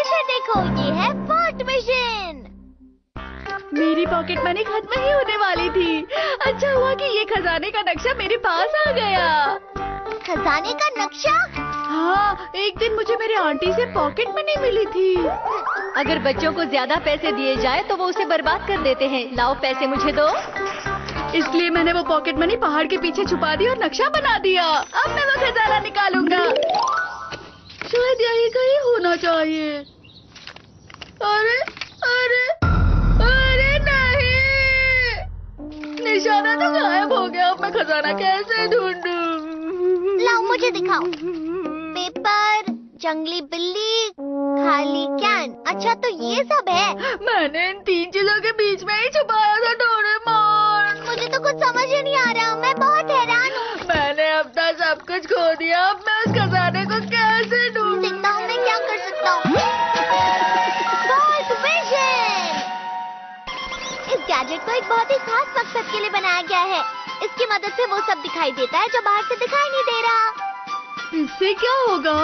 इसे देखो, ये है फोर्ट मिशन। मेरी पॉकेट मनी खत्म ही होने वाली थी। अच्छा हुआ कि ये खजाने का नक्शा मेरे पास आ गया। खजाने का नक्शा? हाँ, एक दिन मुझे मेरे आंटी से पॉकेट मनी मिली थी। अगर बच्चों को ज्यादा पैसे दिए जाए तो वो उसे बर्बाद कर देते हैं। लाओ पैसे मुझे दो। इसलिए मैंने वो पॉकेट मनी पहाड़ के पीछे छुपा दी और नक्शा बना दिया। अब मैं वो खजाना निकालूंगा। शायद यही कहीं होना चाहिए। अरे अरे अरे नहीं, निशाना तो गायब हो गया। अब मैं खजाना कैसे ढूंढूं? लाओ मुझे दिखाओ। पेपर, जंगली बिल्ली, खाली कैन। अच्छा तो ये सब है। मैंने इन 3 चीजों के बीच में ही छुपाया था डोरेमोन। मुझे तो कुछ समझ ही नहीं आ रहा, मैं बहुत हैरान हूँ। मैंने अपना सब कुछ खो दिया। अब मैं उस खजाने को कैसे ढूंढूं? देखता हूँ मैं क्या कर सकता हूँ। Fort mission! इस गैजेट को एक बहुत ही खास मकसद के लिए बनाया गया है। इसकी मदद से वो सब दिखाई देता है जो बाहर से दिखाई नहीं दे रहा। इससे क्या होगा?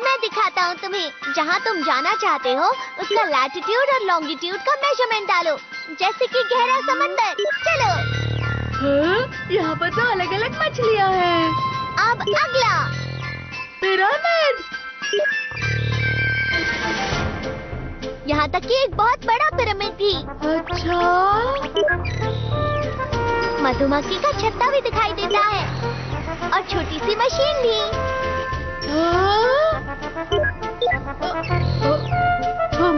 मैं दिखाता हूँ तुम्हें। जहाँ तुम जाना चाहते हो उसका लैटिट्यूड और लॉन्गिट्यूड का मेजरमेंट डालो, जैसे कि गहरा समंदर। चलो। यहाँ पर तो अलग अलग मछलियाँ हैं। अब अगला पिरामिड। यहाँ तक कि एक बहुत बड़ा पिरामिड भी। अच्छा, मधुमक्खी का छत्ता भी दिखाई देता है और छोटी सी मशीन भी।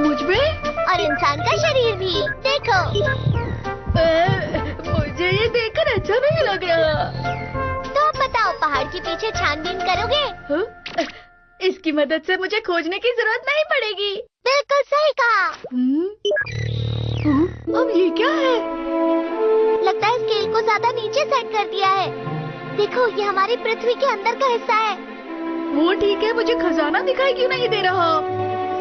मुझ में और इंसान का शरीर भी। देखो। मुझे ये देखकर अच्छा नहीं लग रहा। तो अब बताओ, पहाड़ के पीछे छानबीन करोगे? इसकी मदद से मुझे खोजने की जरूरत नहीं पड़ेगी। बिल्कुल सही कहा। अब ये क्या है? लगता है स्केल को ज्यादा नीचे सेट कर दिया है। देखो, ये हमारी पृथ्वी के अंदर का हिस्सा है। वो ठीक है, मुझे खजाना दिखाई क्यों नहीं दे रहा?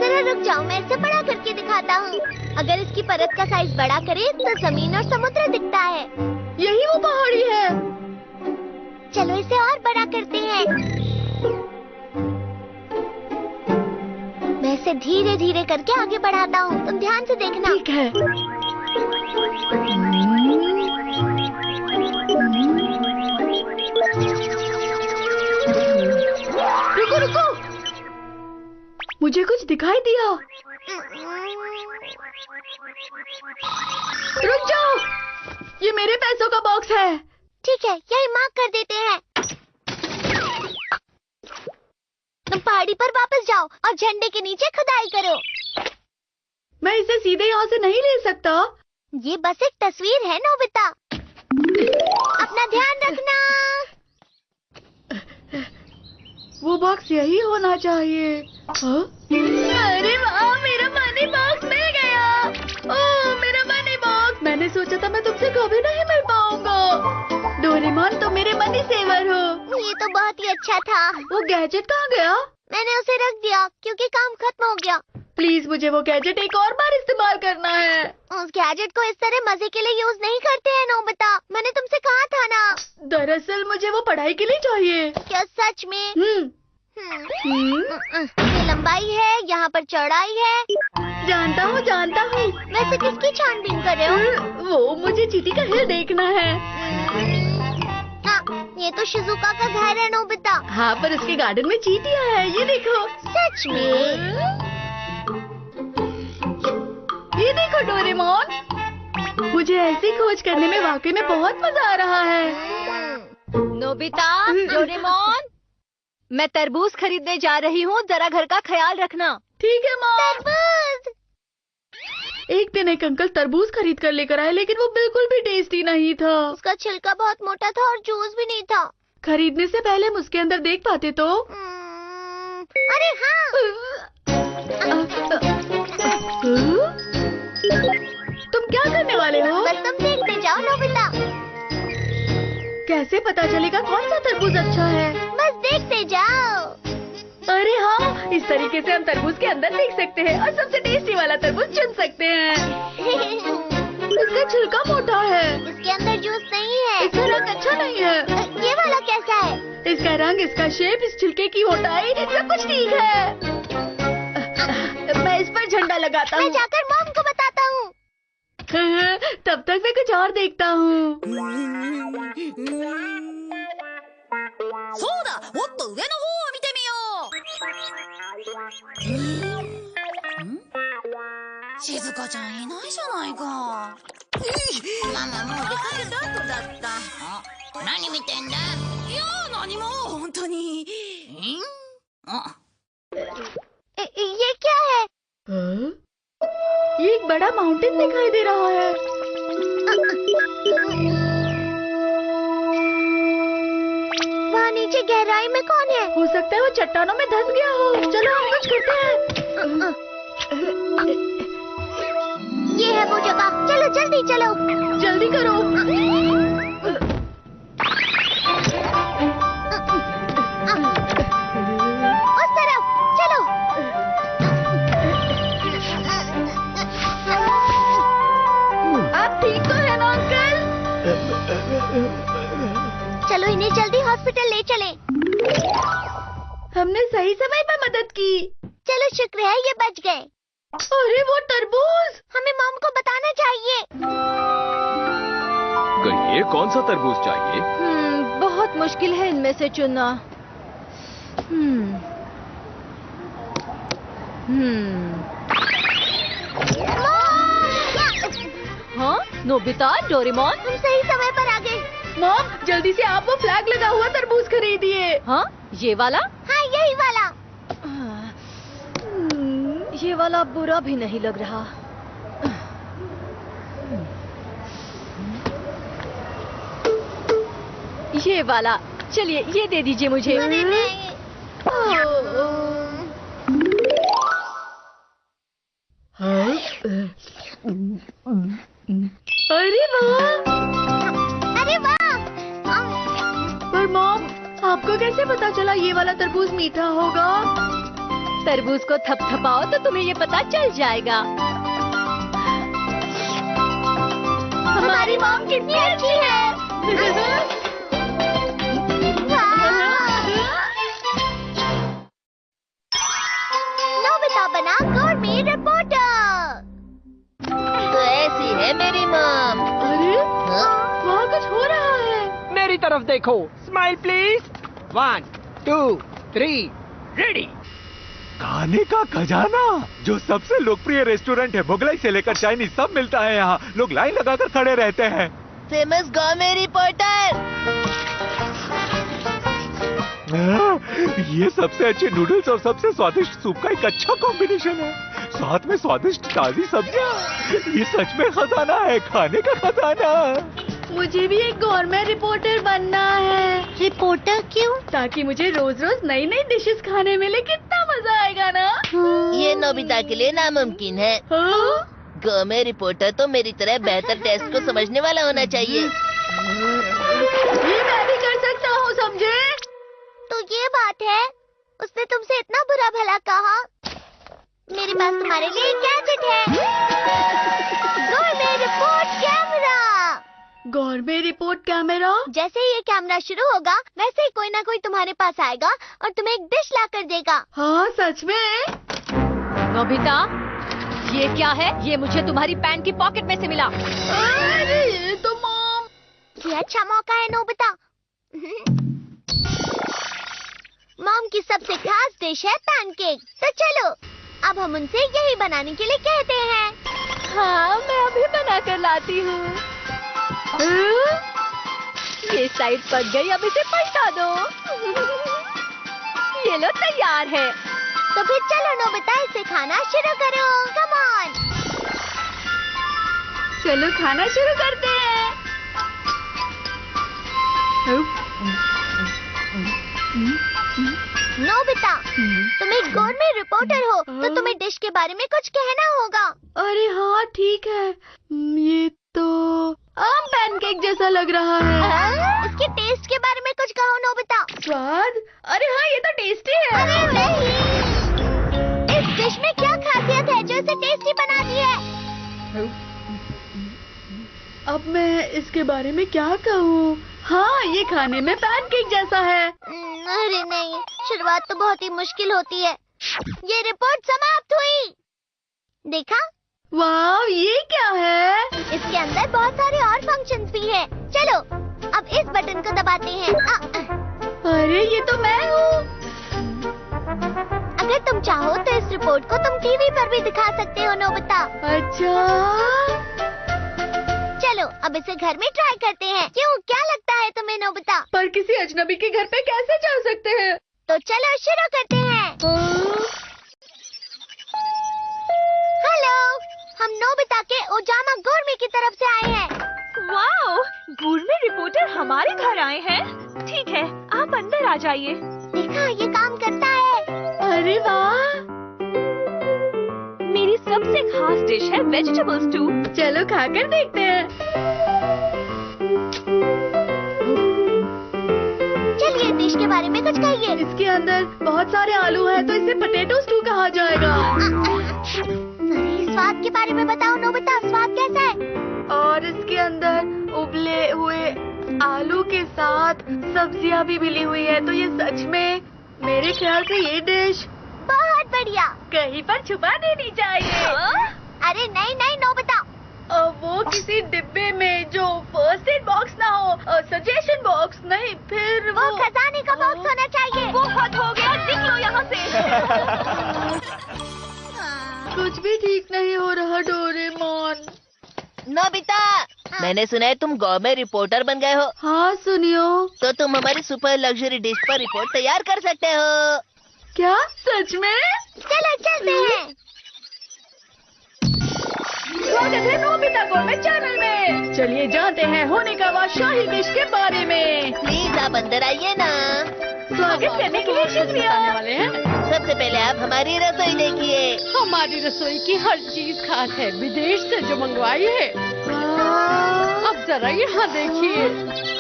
जरा रुक जाओ, मैं इसे बड़ा करके दिखाता हूँ। अगर इसकी परत का साइज बड़ा करे तो जमीन और समुद्र दिखता है। यही वो पहाड़ी है। चलो इसे और बड़ा करते हैं। मैं इसे धीरे धीरे करके आगे बढ़ाता हूँ, तुम ध्यान से देखना। ठीक है। रुको रुको, मुझे कुछ दिखाई दिया। रुक जाओ, ये मेरे पैसों का बॉक्स है। ठीक है, यही मार्क कर देते हैं। तुम पहाड़ी पर वापस जाओ और झंडे के नीचे खुदाई करो। मैं इसे सीधे यहाँ से नहीं ले सकता। ये बस एक तस्वीर है नोबिता, अपना ध्यान रखना। वो बॉक्स यही होना चाहिए। अरे वाह, मेरा मनी बॉक्स मिल गया। ओह, मेरा मनी बॉक्स। मैंने सोचा था मैं तुमसे कभी नहीं मिल पाऊंगा। डोरेमोन, तुम मेरे मनी सेवर हो। ये तो बहुत ही अच्छा था। वो गैजेट कहाँ गया? मैंने उसे रख दिया क्योंकि काम खत्म हो गया। प्लीज, मुझे वो गैजेट एक और बार इस्तेमाल करना है। उस गैजेट को इस तरह मजे के लिए यूज नहीं करते हैं नोबिता, मैंने तुमसे कहा था ना। दरअसल मुझे वो पढ़ाई के लिए चाहिए। क्या सच में? ये लंबाई है, यहाँ पर चौड़ाई है। जानता हूँ जानता हूँ। वैसे किसकी छानबीन कर रहे हो? वो मुझे चींटी का हिल देखना है। ये तो शिजुका का घर है नोबिता। हाँ, पर उसके गार्डन में चींटियाँ हैं, ये देखो। सच में? ये देखो डोरेमोन, मुझे ऐसी खोज करने में वाकई में बहुत मजा आ रहा है। नोबिता, डोरेमोन, मैं तरबूज खरीदने जा रही हूँ, जरा घर का ख्याल रखना। ठीक है माँ। तरबूज। एक दिन एक अंकल तरबूज खरीद कर लेकर आए, लेकिन वो बिल्कुल भी टेस्टी नहीं था। उसका छिलका बहुत मोटा था और जूस भी नहीं था। खरीदने से पहले हम उसके अंदर देख पाते तो। अरे हाँ। तुम क्या करने वाले हो? बस तुम देखते जाओ नोबिता। कैसे पता चलेगा कौन सा तरबूज अच्छा है? बस देखते जाओ। अरे हाँ, इस तरीके से हम तरबूज के अंदर देख सकते हैं और सबसे टेस्टी वाला तरबूज चुन सकते हैं। इसका छिलका मोटा है। इसके अंदर जूस नहीं है। इसका रंग अच्छा नहीं है। ये वाला कैसा है? इसका रंग, इसका शेप, इस छिलके की मोटाई, सब कुछ ठीक है। मैं इस लगाता मैं हूँ। जाकर मॉम को बताता हूँ। तब तक मैं कुछ और देखता हूँ। そうだ、もっと上の方を見てみよう。静香ちゃんいないじゃないか。ママもう出かけた後だった。何見てんだ？いや何も本当に。あ、 ये क्या है? हाँ? ये एक बड़ा माउंटेन दिखाई दे रहा है। वहाँ नीचे गहराई में कौन है? हो सकता है वो चट्टानों में धंस गया हो। चलो हम कुछ करते हैं। ये है वो जगह। चलो जल्दी चलो। जल्दी करो। उस तरफ चलो। आप ठीक तो है ना अंकल? चलो इन्हें जल्दी हॉस्पिटल ले चलें। हमने सही समय पर मदद की। चलो शुक्र है ये बच गए। अरे वो तरबूज! हमें मॉम को बताना चाहिए। कहिए कौन सा तरबूज चाहिए? बहुत मुश्किल है इनमें से चुनना। हाँ, नोबिता, डोरेमोन। हम सही समय पर आ गए। मॉम, जल्दी से आप वो फ्लैग लगा हुआ तरबूज खरीदिए। हाँ, ये वाला? हाँ यही वाला। ये वाला बुरा भी नहीं लग रहा। ये वाला, चलिए ये दे दीजिए मुझे। अरे नहीं। अरे वाह! अरे वाह! पर मॉम, आपको कैसे पता चला ये वाला तरबूज मीठा होगा? तरबूज को थपथपाओ तो तुम्हें ये पता चल जाएगा। हमारी मॉम कितनी अच्छी है। नोबिता बना गोरमेट रिपोर्टर। तो ऐसी है मेरी मॉम। अरे वहाँ कुछ हो रहा है। मेरी तरफ देखो। Smile please. 1 2 3 रेडी। खाने का खजाना, जो सबसे लोकप्रिय रेस्टोरेंट है, मुगलाई से लेकर चाइनीज सब मिलता है यहाँ। लोग लाइन लगाकर खड़े रहते हैं। Famous gourmet reporter. ये सबसे अच्छे नूडल्स और सबसे स्वादिष्ट सूप का एक अच्छा कॉम्बिनेशन है। साथ में स्वादिष्ट ताजी सब्जियाँ। ये सच में खजाना है, खाने का खजाना। मुझे भी एक गोरमेट रिपोर्टर बनना है। रिपोर्टर क्यों? ताकि मुझे रोज रोज नई नई डिशेस खाने मिले। कितना मजा आएगा ना? ये नोबिता के लिए नामुमकिन है। हाँ? गोरमेट रिपोर्टर तो मेरी तरह बेहतर टेस्ट को समझने वाला होना चाहिए। ये मैं भी कर सकता हूँ, समझे? तो ये बात है, उसने तुमसे इतना बुरा भला कहा। मेरे पास तुम्हारे लिए एक गैजेट है। Gourmet report camera. Gourmet report camera? जैसे ही ये कैमरा शुरू होगा, वैसे ही कोई ना कोई तुम्हारे पास आएगा और तुम्हें एक डिश ला कर देगा। हाँ सच में? नोबिता, ये क्या है? ये मुझे तुम्हारी पैंट की पॉकेट में से मिला। अरे ये तो मॉम। ये अच्छा मौका है नोबिता। मॉम की सबसे खास डिश है पैनकेक। तो चलो, अब हम उनसे यही बनाने के लिए कहते हैं। हाँ, मैं अभी बना कर लाती हूँ। ये साइड पक गई, अब इसे पलटा दो। ये लो, तैयार है। तो फिर चलो नोबिता, इसे खाना शुरू करो। Come on. चलो खाना शुरू करते हैं। नोबिता, तुम एक गोरमेट रिपोर्टर हो, तो तुम्हें डिश के बारे में कुछ कहना होगा। अरे हाँ ठीक है। ये तो आम पैनकेक जैसा लग रहा है। इसके टेस्ट के बारे में कुछ कहो नोबिता। स्वाद? अरे हाँ, ये तो टेस्टी है। अरे नहीं, इस डिश में क्या खासियत है जो इसे टेस्टी बनाती है? अब मैं इसके बारे में क्या कहूँ? हाँ, ये खाने में पैनकेक जैसा है। अरे नहीं, शुरुआत तो बहुत ही मुश्किल होती है। ये रिपोर्ट समाप्त हुई। देखा? वाह, ये क्या है? इसके अंदर बहुत सारे और फंक्शंस भी हैं। चलो अब इस बटन को दबाते हैं। अरे ये तो मैं हूँ। अगर तुम चाहो तो इस रिपोर्ट को तुम टीवी पर भी दिखा सकते हो नोबिता। अच्छा, चलो अब इसे घर में ट्राई करते हैं। क्यों, क्या लगता है तुम्हें नोबिता? पर किसी अजनबी के घर पे कैसे जा सकते हैं? तो चलो शुरू करते हैं। हेलो, हम नोबिता के ओजामा गोरमे की तरफ से आए हैं। वाओ, गुरमे रिपोर्टर हमारे घर आए हैं। ठीक है, आप अंदर आ जाइए। देखा, ये काम करता है। अरे वाह, मेरी सबसे खास डिश है वेजिटेबल स्टू। चलो खाकर देखते हैं। चलिए डिश के बारे में कुछ कहिए। इसके अंदर बहुत सारे आलू हैं, तो इसे पोटैटो स्टू कहा जाएगा। सही स्वाद के बारे में बताओ नोबिता, स्वाद कैसा है? और इसके अंदर उबले हुए आलू के साथ सब्जियां भी मिली हुई है, तो ये सच में मेरे ख्याल से ये डिश बहुत बढ़िया। कहीं पर छुपा देनी चाहिए। अरे नहीं नहीं नोबिता, वो किसी डिब्बे में जो फर्स्ट एड बॉक्स ना हो, सजेशन बॉक्स नहीं, फिर वो खजाने का बॉक्स होना चाहिए। बहुत हो गया, निकलो यहाँ से। कुछ भी ठीक नहीं हो रहा डोरेमोन। नोबिता, मैंने सुना है तुम गवर्नमेंट रिपोर्टर बन गए हो, हाँ सुनियो। तो तुम हमारी सुपर लग्जरी डिश पर रिपोर्ट तैयार कर सकते हो। क्या सच में? चलो चलते हैं। स्वागत है नोबिता गोरमेट चैनल में। चलिए जानते हैं होने का वह शाही डिश के बारे में। प्लीज आप अंदर आइए ना। स्वागत करने के लिए शुक्रिया। वाले हैं। सबसे पहले आप हमारी रसोई देखिए। हमारी रसोई की हर चीज खास है, विदेश से जो मंगवाई है। अब जरा यहाँ देखिए,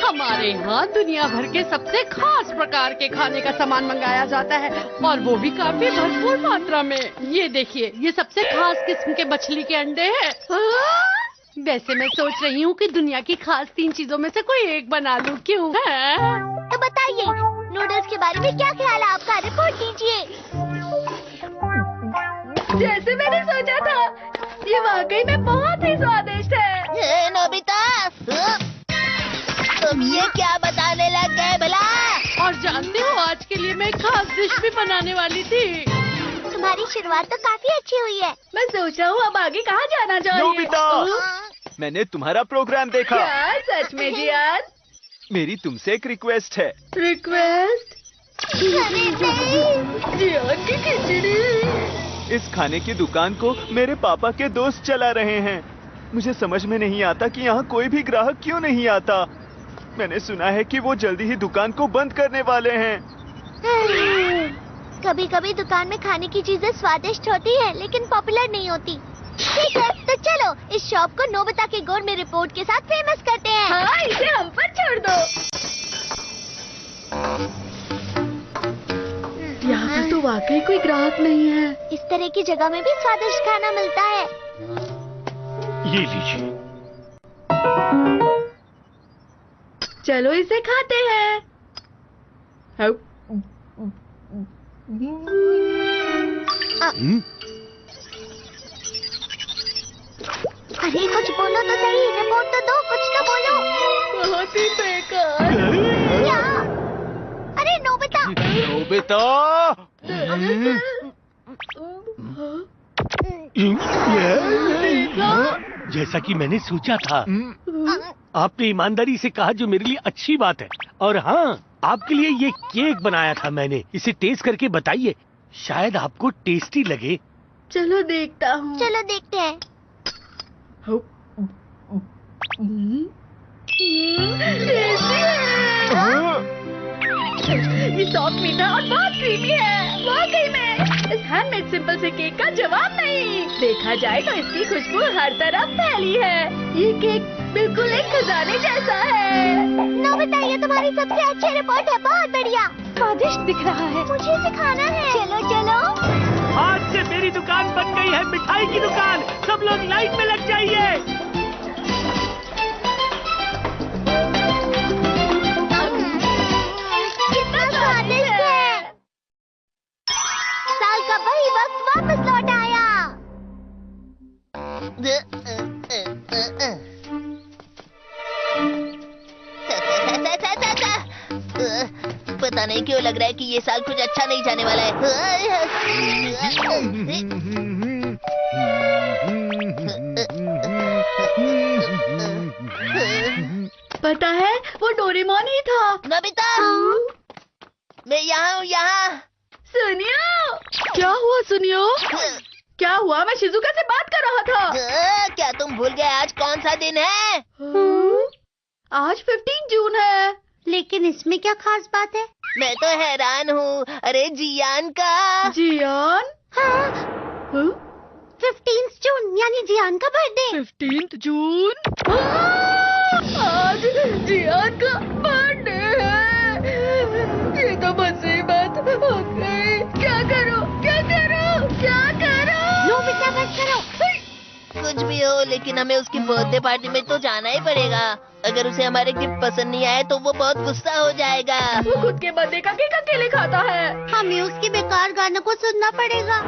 हमारे यहाँ दुनिया भर के सबसे खास प्रकार के खाने का सामान मंगाया जाता है, और वो भी काफी भरपूर मात्रा में। ये देखिए, ये सबसे खास किस्म के मछली के अंडे हैं। वैसे मैं सोच रही हूँ कि दुनिया की खास 3 चीजों में से कोई एक बना लूँ, क्यों है? तो बताइए, नूडल्स के बारे में क्या ख्याल है आपका? रिपोर्ट दीजिए। जैसे मैंने सोचा था, ये वाकई में बहुत ही स्वादिष्ट है। नोबिता, तुम ये क्या बताने लग गए भला? और जानते हो, आज के लिए मैं खास डिश भी बनाने वाली थी। तुम्हारी शुरुआत तो काफी अच्छी हुई है। मैं सोच रहा हूँ अब आगे कहाँ जाना चाहिए। नोबिता, मैंने तुम्हारा प्रोग्राम देखा। क्या सच में जियान? मेरी तुमसे एक रिक्वेस्ट है। रिक्वेस्ट? अरे नहीं। जियान की खिचड़ी। इस खाने की दुकान को मेरे पापा के दोस्त चला रहे हैं। मुझे समझ में नहीं आता कि यहाँ कोई भी ग्राहक क्यों नहीं आता। मैंने सुना है कि वो जल्दी ही दुकान को बंद करने वाले हैं। कभी कभी दुकान में खाने की चीजें स्वादिष्ट होती है, लेकिन पॉपुलर नहीं होती। ठीक है, तो चलो इस शॉप को नोबिता के गोरमे रिपोर्ट के साथ फेमस करते हैं। हाँ, इसे हम पर छोड़ दो। यहाँ पर तो वाकई कोई ग्राहक नहीं है। इस तरह की जगह में भी स्वादिष्ट खाना मिलता है। ये लीजिए। चलो इसे खाते हैं। अरे कुछ बोलो तो सही, रिपोर्ट तो दो, कुछ तो बोलो। बहुत ही बेकार। क्या? अरे नोबिता। नोबिता, जैसा कि मैंने सोचा था, आपने ईमानदारी से कहा, जो मेरे लिए अच्छी बात है। और हाँ, आपके लिए ये केक बनाया था मैंने। इसे टेस्ट करके बताइए, शायद आपको टेस्टी लगे। चलो देखता हूँ। चलो देखते हैं। ये सॉफ्ट, मीठा और बहुत क्रीमी है। वाकई में इस हैंडमेड सिंपल से केक का जवाब नहीं। देखा जाए तो इसकी खुशबू हर तरफ फैली है। ये केक बिल्कुल एक खजाने जैसा है। नोबिता, ये तुम्हारी सबसे अच्छी रिपोर्ट है, बहुत बढ़िया। स्वादिष्ट दिख रहा है। मुझे इसे खाना है। चलो चलो। आज से मेरी दुकान बन गई है, मिठाई की दुकान। सब लोग लाइन में लग जाइए। कितना स्वादिष्ट है। साल का वही वक्त वापस लौट आया। मुझे क्यों लग रहा है कि ये साल कुछ अच्छा नहीं जाने वाला है। पता है वो डोरेमोन ही था। नोबिता, मैं यहाँ हूँ, यहाँ। सुनियो, क्या हुआ सुनियो? क्या हुआ? मैं शिजुका से बात कर रहा था। क्या तुम भूल गए आज कौन सा दिन है? आज 15 जून है। लेकिन इसमें क्या खास बात है? मैं तो हैरान हूँ। अरे जियान का। जियान? हाँ, हाँ? 15 जून यानी जियान का बर्थडे। 15 जून? आज जियान का बर्थडे है। ये तो मुसीबत हो गई। क्या करो, क्या करो, क्या करो? नोबिता बस करो। कुछ भी हो, लेकिन हमें उसकी बर्थडे पार्टी में तो जाना ही पड़ेगा। अगर उसे हमारे गिफ्ट पसंद नहीं आए तो वो बहुत गुस्सा हो जाएगा। वो खुद के बर्थडे का केक अकेले खाता है। हमें उसके बेकार गानों को सुनना पड़ेगा।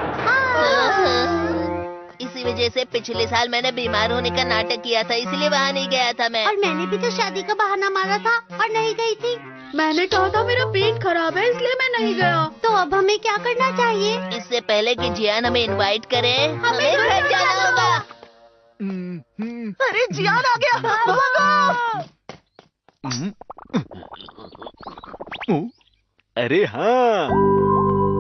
इसी वजह से पिछले साल मैंने बीमार होने का नाटक किया था, इसलिए वहाँ नहीं गया था मैं। और मैंने भी तो शादी का बहाना मारा था और नहीं गई थी। मैंने कहा था मेरा पेट खराब है इसलिए मैं नहीं गया। तो अब हमें क्या करना चाहिए? इससे पहले कि जियान हमें इनवाइट करे, हमें घर जाना होगा। अरे जियान आ गया। अरे हाँ,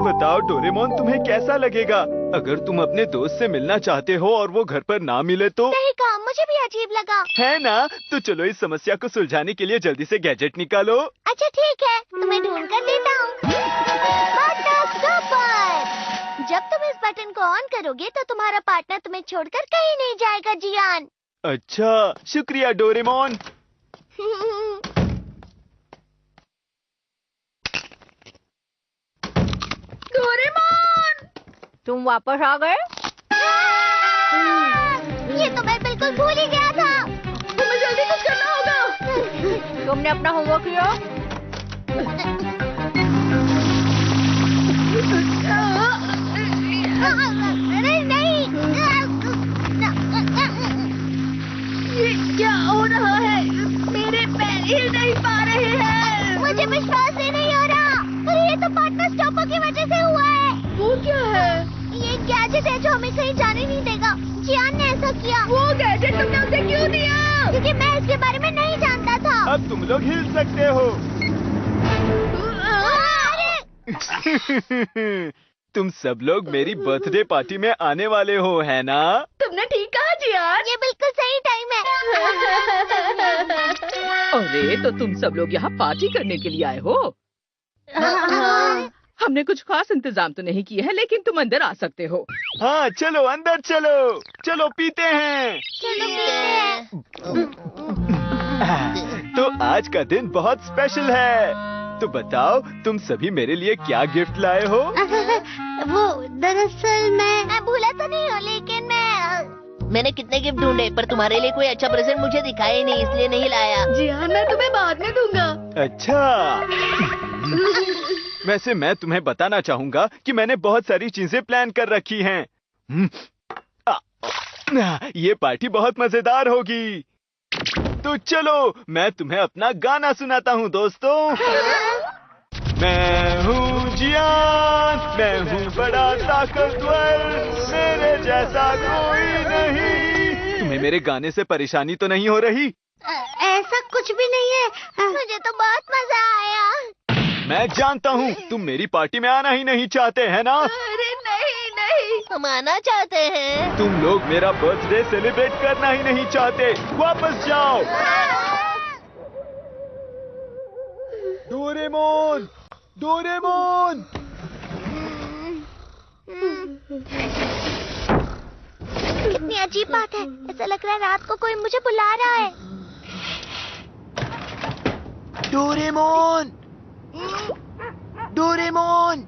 बताओ डोरेमोन, तुम्हें कैसा लगेगा अगर तुम अपने दोस्त से मिलना चाहते हो और वो घर पर ना मिले तो? सही कहा, मुझे भी अजीब लगा। है ना? तो चलो इस समस्या को सुलझाने के लिए जल्दी से गैजेट निकालो। अच्छा ठीक है, तुम्हें ढूंढ कर देता हूँ। Button super. जब तुम इस बटन को ऑन करोगे तो तुम्हारा पार्टनर तुम्हें छोड़कर कहीं नहीं जाएगा जियान। अच्छा, शुक्रिया डोरेमोन। डोरेमोन, तुम वापस आ गए? ये तो मैं बिल्कुल भूल ही गया था। तुम्हें जल्दी कुछ करना होगा। तुमने अपना होमवर्क किया? अरे नहीं। ये क्या हो रहा है? मेरे पैर हिल नहीं पा रहे हैं। मुझे विश्वास ही नहीं हो रहा। अरे ये तो पार्टनर स्टॉपर की वजह से हुआ है। वो क्या है? ये गैजेट है जो हमें कहीं जाने नहीं देगा। जियान ने ऐसा किया। वो गैजेट तुमने उसे क्यों दिया? क्योंकि मैं इसके बारे में नहीं जानता था। अब तुम लोग हिल सकते हो। अरे तुम सब लोग मेरी बर्थडे पार्टी में आने वाले हो, है ना? तुमने ठीक कहा जियान। ये बिल्कुल सही टाइम है। अरे तो तुम सब लोग यहाँ पार्टी करने के लिए आए हो? हमने कुछ खास इंतजाम तो नहीं किए हैं, लेकिन तुम अंदर आ सकते हो। हाँ चलो अंदर चलो। चलो पीते हैं। चलो पीते हैं। तो आज का दिन बहुत स्पेशल है। तो बताओ तुम सभी मेरे लिए क्या गिफ्ट लाए हो? वो दरअसल मैं भूला तो नहीं हूँ, लेकिन मैंने कितने गिफ्ट ढूंढे पर तुम्हारे लिए कोई अच्छा प्रेजेंट मुझे दिखाया ही नहीं, इसलिए नहीं लाया। जियान, मैं तुम्हें बाद में दूंगा। अच्छा। वैसे मैं तुम्हें बताना चाहूँगा कि मैंने बहुत सारी चीजें प्लान कर रखी हैं। ये पार्टी बहुत मजेदार होगी। तो चलो मैं तुम्हें अपना गाना सुनाता हूँ दोस्तों। मैं हूँ जियान, मैं हूँ बड़ा ताकतवर, मेरे जैसा कोई नहीं। तुम्हें मेरे गाने से परेशानी तो नहीं हो रही? ऐसा कुछ भी नहीं है। मुझे तो बहुत मजा आया। मैं जानता हूँ तुम मेरी पार्टी में आना ही नहीं चाहते है ना? अरे नहीं नहीं, हम आना चाहते हैं। तुम लोग मेरा बर्थडे सेलिब्रेट करना ही नहीं चाहते। वापस जाओ। Doraemon, Doraemon. कितनी अजीब बात है। ऐसा लग रहा है रात को कोई मुझे बुला रहा है। Doraemon, Doraemon,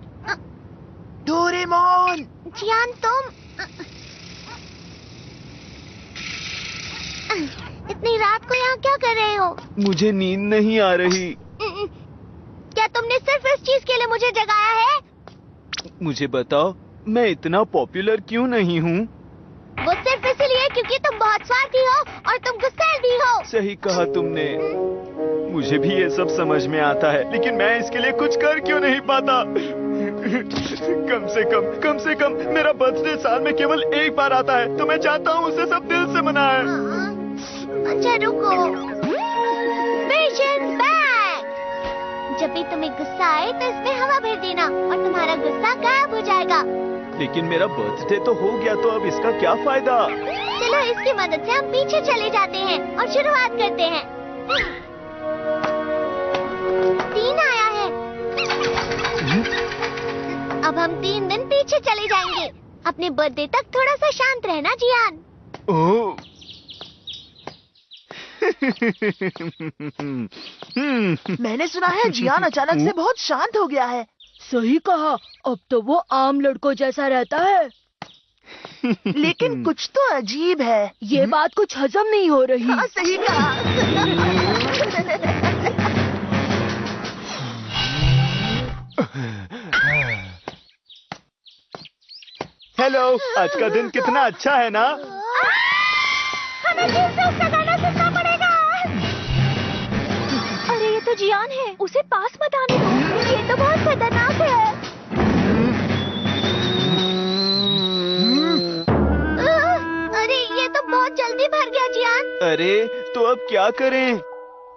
Doraemon. जियान तुम इतनी रात को यहाँ क्या कर रहे हो? मुझे नींद नहीं आ रही। क्या तुमने सिर्फ इस चीज के लिए मुझे जगाया है? मुझे बताओ मैं इतना पॉपुलर क्यों नहीं हूँ? वो सिर्फ इसलिए क्योंकि तुम बहुत स्वार्थी हो और तुम गुस्सैल भी हो। सही कहा तुमने। मुझे भी ये सब समझ में आता है, लेकिन मैं इसके लिए कुछ कर क्यों नहीं पाता? कम से कम मेरा बर्थडे साल में केवल एक बार आता है, तो मैं चाहता हूँ उसे सब दिल से मनाएं। अच्छा रुको, पेशेंस बैक। जब भी तुम्हें गुस्सा आए तो इसमें हवा भर देना और तुम्हारा गुस्सा गायब हो जाएगा। लेकिन मेरा बर्थडे तो हो गया, तो अब इसका क्या फायदा? चलो इसकी मदद से हम पीछे चले जाते हैं और शुरुआत करते हैं। 3 आया है। अब हम 3 दिन पीछे चले जाएंगे। अपने बर्थडे तक थोड़ा सा शांत रहना जियान। ओह। मैंने सुना है जियान अचानक से बहुत शांत हो गया है। सही कहा, अब तो वो आम लड़कों जैसा रहता है। लेकिन कुछ तो अजीब है। ये बात कुछ हजम नहीं हो रही। हाँ, सही कहा। हेलो, आज का दिन कितना अच्छा है ना? हमें फिर से उसका गाना सुनना पड़ेगा। अरे ये तो जियान है, उसे पास मत आने दो, ये तो बहुत खतरनाक है। अरे ये तो बहुत जल्दी भर गया जियान। अरे तो अब क्या करें?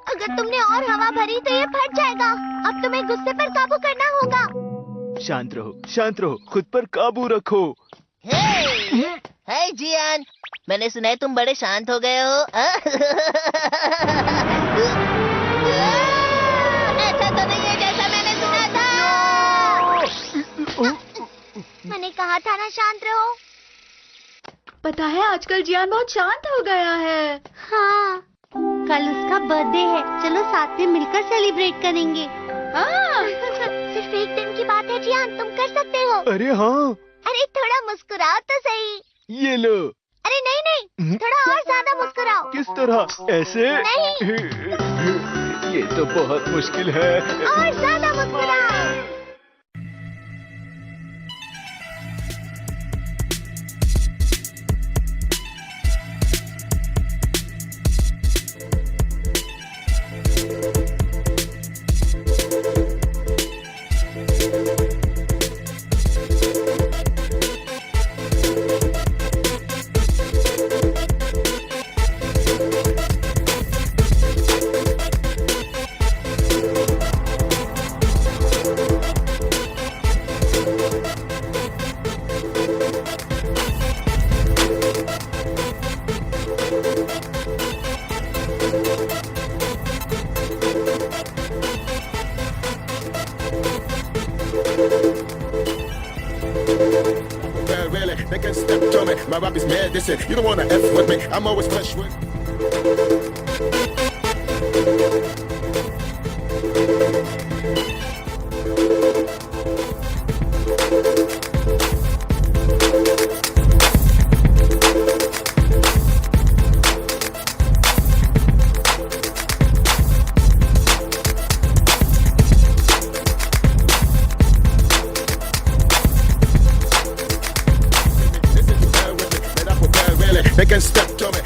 अगर तुमने और हवा भरी तो ये फट जाएगा। अब तुम्हें गुस्से पर काबू करना होगा। शांत रहो, खुद पर काबू रखो। हाय जियान, मैंने सुना है तुम बड़े शांत हो गए हो। ऐसा तो नहीं है जैसा मैंने सुना था। मैंने कहा था ना शांत रहो। पता है आजकल जियान बहुत शांत हो गया है। हाँ, कल उसका बर्थडे है, चलो साथ में मिलकर सेलिब्रेट करेंगे। हाँ। सिर्फ एक दिन की बात है जियान, तुम कर सकते हो। अरे हाँ। अरे थोड़ा मुस्कुराओ तो सही। ये लो। अरे नहीं, थोड़ा और ज्यादा मुस्कुराओ। किस तरह? ऐसे? नहीं। ये तो बहुत मुश्किल है। और ज्यादा मुस्कुराओ। Really, they can step to me. My rap is medicine. You don't wanna F with me. I'm always fresh with. They can step to me.